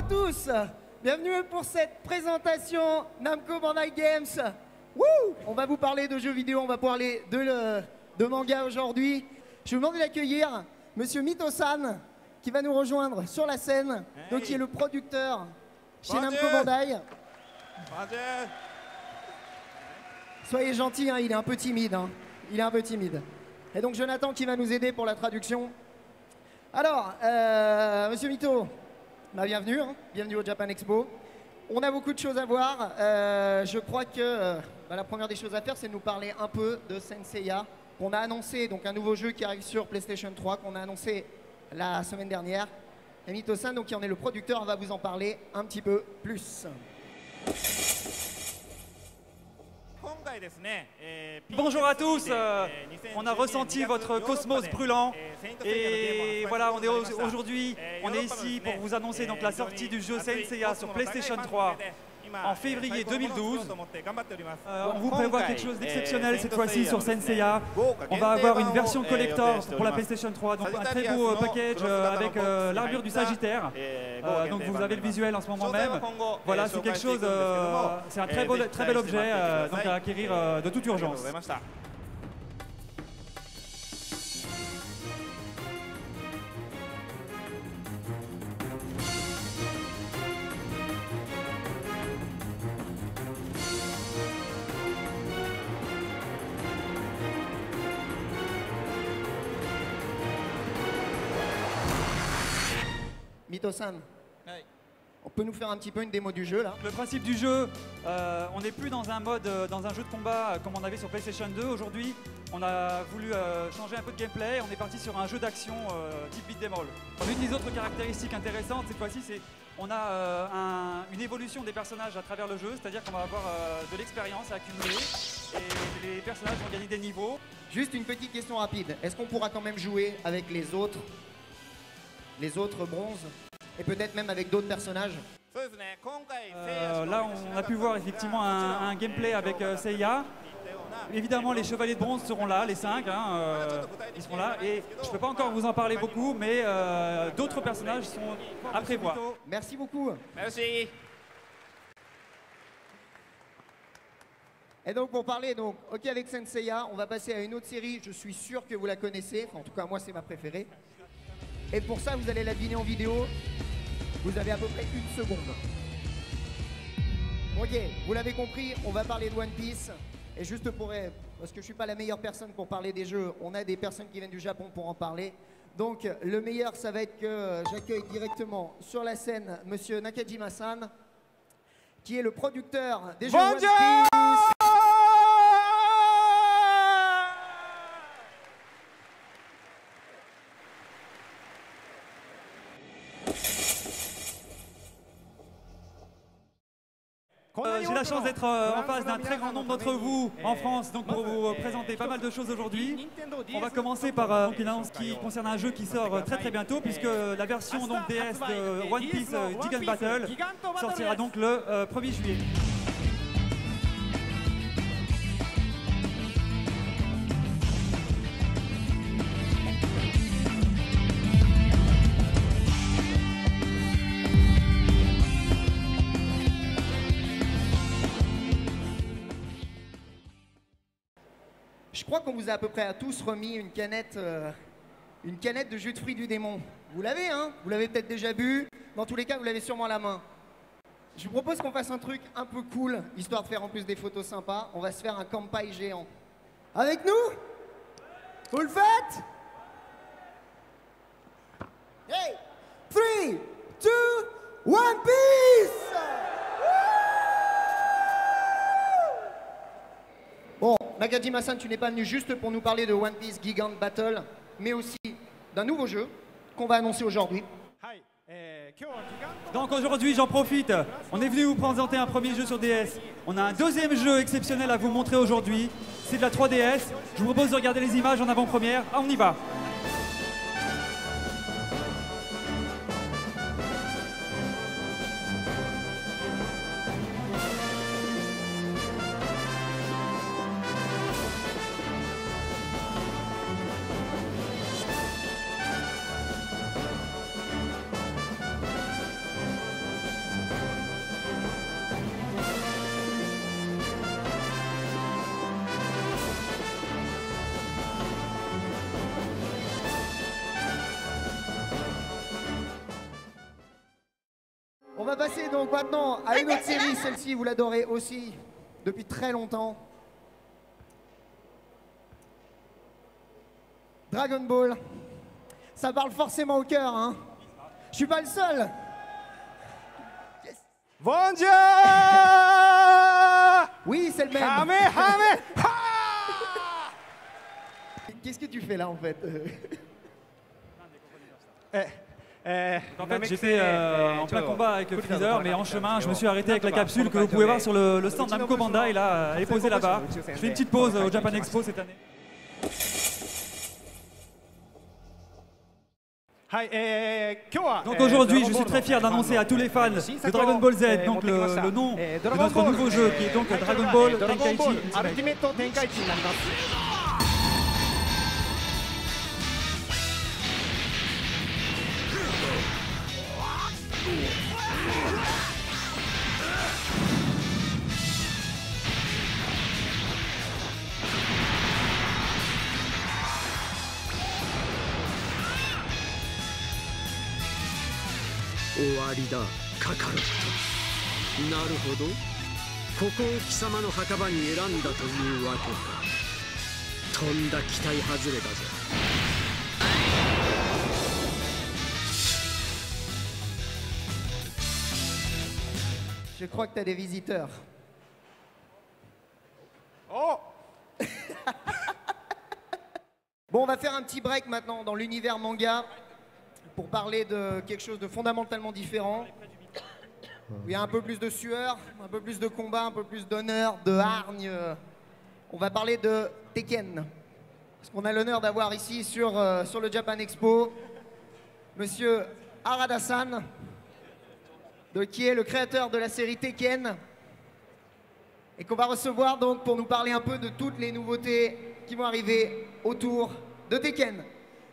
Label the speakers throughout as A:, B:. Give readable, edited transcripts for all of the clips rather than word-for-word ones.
A: tous, bienvenue pour cette présentation Namco Bandai Games. Wouh, on va vous parler de jeux vidéo, on va parler de manga aujourd'hui. Je vous demande d'accueillir Monsieur Mito-san qui va nous rejoindre sur la scène, donc qui est le producteur chez Namco Bandai. Soyez gentils, hein, il est un peu timide. Il est un peu timide. Et donc Jonathan qui va nous aider pour la traduction. Alors, Monsieur Mito, bienvenue, bienvenue au Japan Expo. On a beaucoup de choses à voir. Je crois que la première des choses à faire, c'est de nous parler un peu de Saint Seiya, qu'on a annoncé, donc un nouveau jeu qui arrive sur PlayStation 3, qu'on a annoncé la semaine dernière. Et Mito-san, donc, qui en est le producteur, va vous en parler un petit peu plus.
B: Bonjour à tous, on a ressenti votre cosmos brûlant et voilà, aujourd'hui on est ici pour vous annoncer donc la sortie du jeu Saint Seiya sur PlayStation 3 en février 2012. On vous prévoit quelque chose d'exceptionnel cette fois-ci sur Saint Seiya. On va avoir une version collector pour la PlayStation 3, donc un très beau package avec l'armure du Sagittaire. Donc vous avez le visuel en ce moment même. Voilà, c'est quelque chose, c'est un très bel objet donc à acquérir de toute urgence.
A: Mito-san, on peut nous faire un petit peu une démo du jeu là?
B: Le principe du jeu, on n'est plus dans un mode, dans un jeu de combat comme on avait sur PlayStation 2. Aujourd'hui, on a voulu changer un peu de gameplay. On est parti sur un jeu d'action type beat'em all. L'une des autres caractéristiques intéressantes cette fois-ci, c'est on a une évolution des personnages à travers le jeu, c'est-à-dire qu'on va avoir de l'expérience à accumuler et les personnages vont gagner des niveaux.
A: Juste une petite question rapide. Est-ce qu'on pourra quand même jouer avec les autres bronzes et peut-être même avec d'autres personnages?
B: Là, on a pu voir effectivement un gameplay avec Seiya. Évidemment, les chevaliers de bronze seront là, les 5, ils seront là. Et je ne peux pas encore vous en parler beaucoup, mais d'autres personnages sont à prévoir.
A: Merci beaucoup.
C: Merci.
A: Et donc pour parler, ok avec Saint Seiya, on va passer à une autre série, je suis sûr que vous la connaissez, enfin, en tout cas moi c'est ma préférée. Et pour ça, vous allez la deviner en vidéo. Vous avez à peu près une seconde. Ok, vous l'avez compris, on va parler de One Piece. Et juste parce que je ne suis pas la meilleure personne pour parler des jeux, on a des personnes qui viennent du Japon pour en parler. Donc le meilleur, ça va être que j'accueille directement sur la scène Monsieur Nakajima-san, qui est le producteur des jeux One Piece.
B: J'ai la chance d'être en face d'un très grand nombre d'entre vous en France, donc pour vous présenter pas mal de choses aujourd'hui. On va commencer par une annonce qui concerne un jeu qui sort très bientôt, puisque la version donc, DS de One Piece Gigant Battle sortira donc le 1er juillet.
A: Je crois qu'on vous a à peu près à tous remis une canette de jus de fruits du démon. Vous l'avez, hein? Vous l'avez peut-être déjà bu. Dans tous les cas, vous l'avez sûrement à la main. Je vous propose qu'on fasse un truc un peu cool, histoire de faire en plus des photos sympas. On va se faire un kampai géant. Avec nous? Vous le faites? Hey! 3, 2, One Piece! Bon, Nakajima-san, tu n'es pas venu juste pour nous parler de One Piece Gigant Battle, mais aussi d'un nouveau jeu qu'on va annoncer aujourd'hui.
B: Donc aujourd'hui, j'en profite, on est venu vous présenter un premier jeu sur DS. On a un deuxième jeu exceptionnel à vous montrer aujourd'hui, c'est de la 3DS. Je vous propose de regarder les images en avant-première. Ah, on y va.
A: On va passer donc maintenant à une autre série, celle-ci vous l'adorez aussi depuis très longtemps. Dragon Ball, ça parle forcément au cœur, hein. Je suis pas le seul. Yes.
C: Bonjour.
A: Oui, c'est le même.
C: Kamehameha.
A: Qu'est-ce que tu fais là en fait?
B: En fait, j'étais en plein combat avec le Freezer, mais en chemin, je me suis arrêté avec la capsule que vous pouvez voir sur le stand Namco Bandai, là, elle est posée là-bas. Je fais une petite pause au Japan Expo cette année. Donc aujourd'hui, je suis très fier d'annoncer à tous les fans de Dragon Ball Z donc le nom de notre nouveau jeu qui est donc Dragon Ball Tenkaichi Ultimate.
A: Je crois que tu as des visiteurs.
C: Oh.
A: Bon, on va faire un petit break maintenant dans l'univers manga pour parler de quelque chose de fondamentalement différent. Il y a un peu plus de sueur, un peu plus de combat, un peu plus d'honneur, de hargne. On va parler de Tekken. Parce qu'on a l'honneur d'avoir ici sur le Japan Expo Monsieur Harada-san, qui est le créateur de la série Tekken, et qu'on va recevoir donc pour nous parler un peu de toutes les nouveautés qui vont arriver autour de Tekken.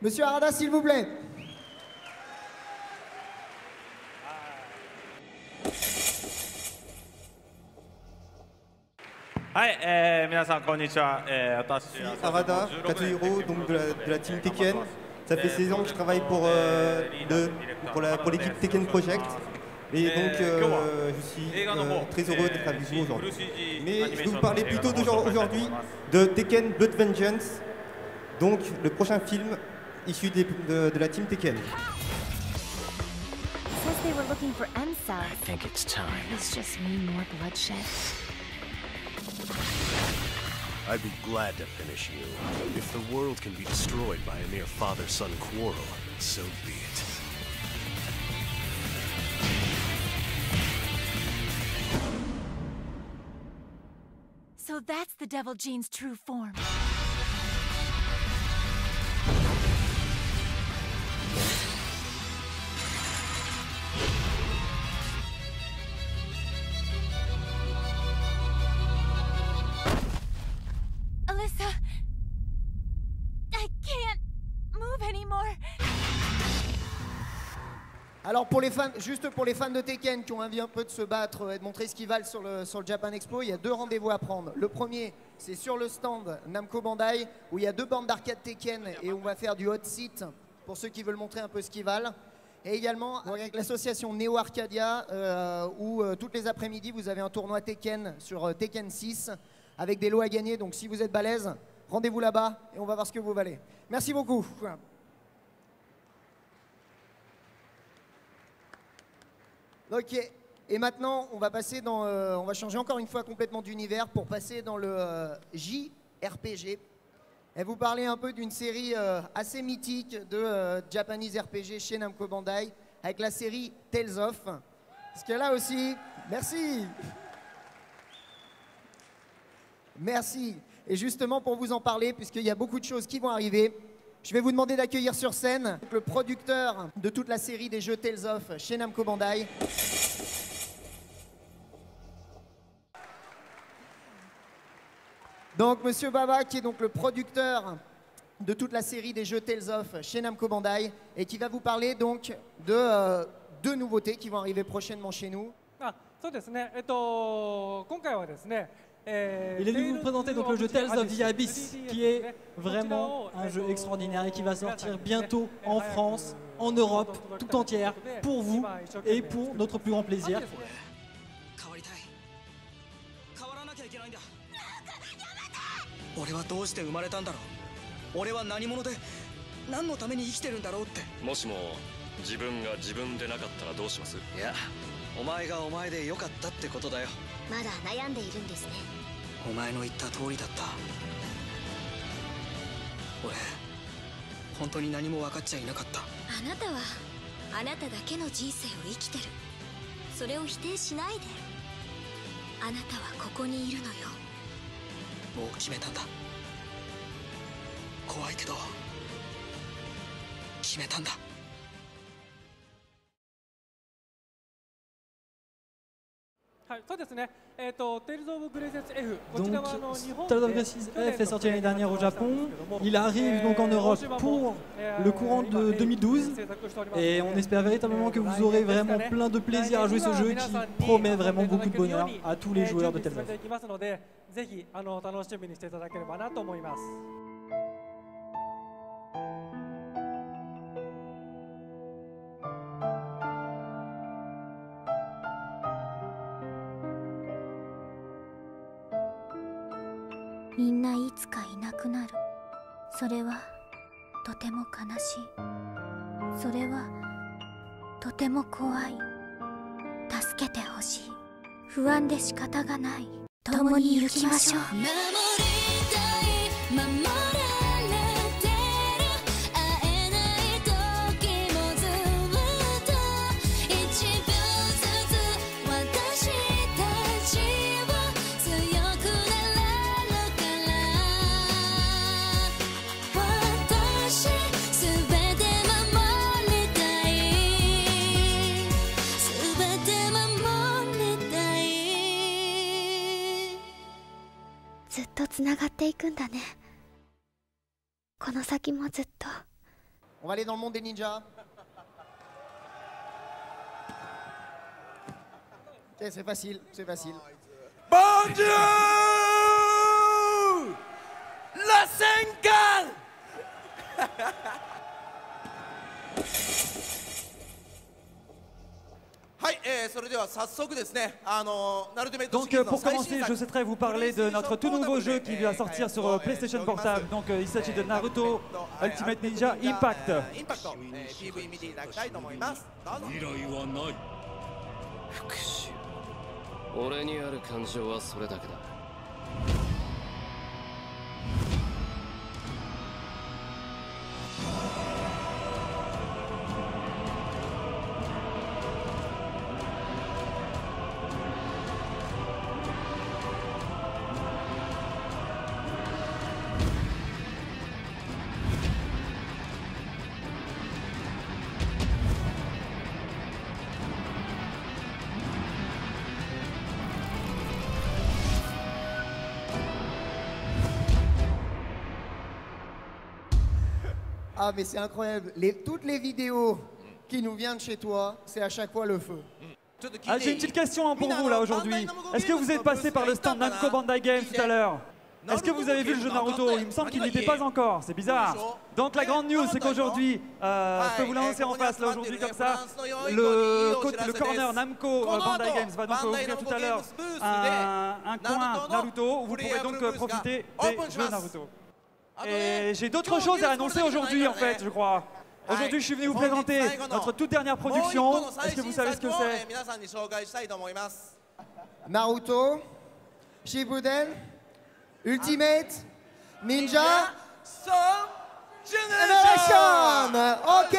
A: Monsieur Harada, s'il vous plaît.
D: Harada, Katsuhiro, donc de la team Tekken. Ça fait 16 ans que je travaille pour l'équipe Tekken Project. Et donc je suis très heureux d'être avec vous aujourd'hui. Mais je vais vous parler plutôt aujourd'hui de Tekken Blood Vengeance, donc le prochain film issu de la team Tekken.
E: Says they were looking for M-Cell. I think it's time. It's just me more bloodshed.
F: I'd be glad to finish you. If the world can be destroyed by a mere father-son quarrel, so be it.
E: So that's the Devil Gene's true form. Alyssa, I can't move anymore.
A: Alors pour les fans, juste pour les fans de Tekken qui ont envie un peu de se battre et de montrer ce qu'ils valent sur le Japan Expo, il y a 2 rendez-vous à prendre. Le premier, c'est sur le stand Namco Bandai, où il y a 2 bornes d'arcade Tekken et on va faire du hot seat pour ceux qui veulent montrer un peu ce qu'ils valent. Et également avec l'association Neo Arcadia, où toutes les après-midi vous avez un tournoi Tekken sur Tekken 6 avec des lots à gagner. Donc si vous êtes balèze, rendez-vous là-bas et on va voir ce que vous valez. Merci beaucoup. Ok, et maintenant on va passer dans, on va changer encore une fois complètement d'univers pour passer dans le JRPG et vous parler un peu d'une série assez mythique de Japanese RPG chez Namco Bandai avec la série Tales of. Parce que là aussi, merci. Merci. Et justement pour vous en parler, puisqu'il y a beaucoup de choses qui vont arriver, je vais vous demander d'accueillir sur scène le producteur de toute la série des jeux Tales of chez Namco Bandai. Donc Monsieur Baba, qui est donc le producteur de toute la série des jeux Tales of chez Namco Bandai et qui va vous parler donc de 2 nouveautés qui vont arriver prochainement chez nous.
G: そうですね。今回はですね、Il est venu vous présenter donc le jeu Tales of the Abyss, qui est vraiment un jeu extraordinaire et qui va sortir bientôt en France, en Europe, tout entière, pour vous et pour notre plus grand plaisir. Donc, Tales of Graces F est sorti l'année dernière au Japon. Il arrive donc en Europe pour le courant de 2012. Et on espère véritablement que vous aurez vraiment plein de plaisir à jouer ce jeu qui promet vraiment beaucoup de bonheur à tous les joueurs de Tales of.
E: みんないつかいなくなる。それはとても悲しい。それはとても怖い。助けてほしい。不安で仕方がない。共に行きましょう。守りたい、守られてる。会えない時もずっと1秒ずつ私たちを強くなれるから。私すべて守りたい。すべて守りたい。ずっとつながっていくんだね。この先もずっと。
A: On va aller dans le monde des ninjas. Ok, c'est facile, c'est facile.
C: Bon Dieu! La Senkan!
B: Donc pour commencer, je souhaiterais vous parler de notre tout nouveau jeu qui va sortir sur PlayStation Portable. Donc il s'agit de Naruto Ultimate Ninja Impact.
H: 俺にある感情はそれだけだ。
A: Ah mais c'est incroyable, toutes les vidéos qui nous viennent de chez toi, c'est à chaque fois le feu.
B: Ah, j'ai une petite question pour vous là aujourd'hui. Est-ce que vous êtes passé par le stand Namco Bandai Games tout à l'heure? Est-ce que vous avez vu le jeu Naruto? Il me semble qu'il n'y était pas encore, c'est bizarre. Donc la grande news, c'est qu'aujourd'hui, je peux vous l'annoncer en face là aujourd'hui comme ça, le corner Namco Bandai Games va donc ouvrir tout à l'heure un coin Naruto où vous pourrez donc profiter des jeux Naruto. Et j'ai d'autres choses à annoncer aujourd'hui en fait, je crois. Aujourd'hui, je suis venu vous présenter notre toute dernière production. Est-ce que vous savez ce que c'est?
A: Naruto, Shippuden, Ultimate, Ninja, Generation. Ok.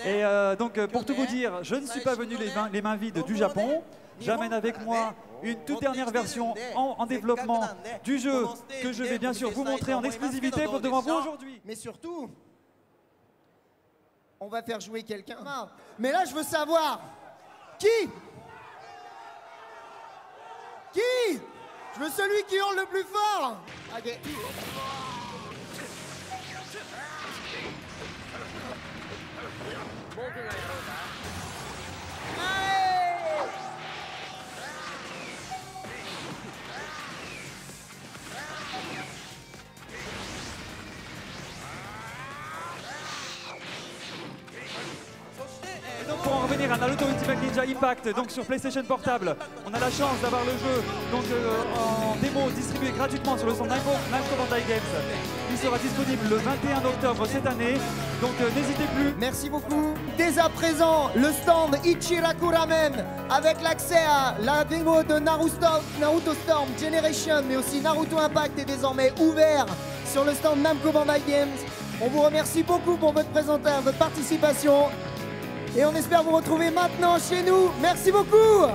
B: Et donc pour tout vous dire, je ne suis pas venu les mains vides du Japon. J'amène avec moi une toute dernière version en développement du jeu que je vais bien sûr vous montrer en exclusivité devant vous aujourd'hui.
A: Mais surtout, on va faire jouer quelqu'un. Mais là, je veux savoir, qui Je veux celui qui hurle le plus fort. Ok.
B: Pour en revenir à Naruto Ultimate Ninja Impact, donc sur PlayStation Portable, on a la chance d'avoir le jeu donc, en démo distribué gratuitement sur le stand Namco Bandai Games. Il sera disponible le 21 octobre cette année, donc n'hésitez plus.
A: Merci beaucoup. Dès à présent, le stand Ichiraku Ramen avec l'accès à la démo de Naruto Storm Generation, mais aussi Naruto Impact est désormais ouvert sur le stand Namco Bandai Games. On vous remercie beaucoup pour votre participation. Et on espère vous retrouver maintenant chez nous. Merci beaucoup.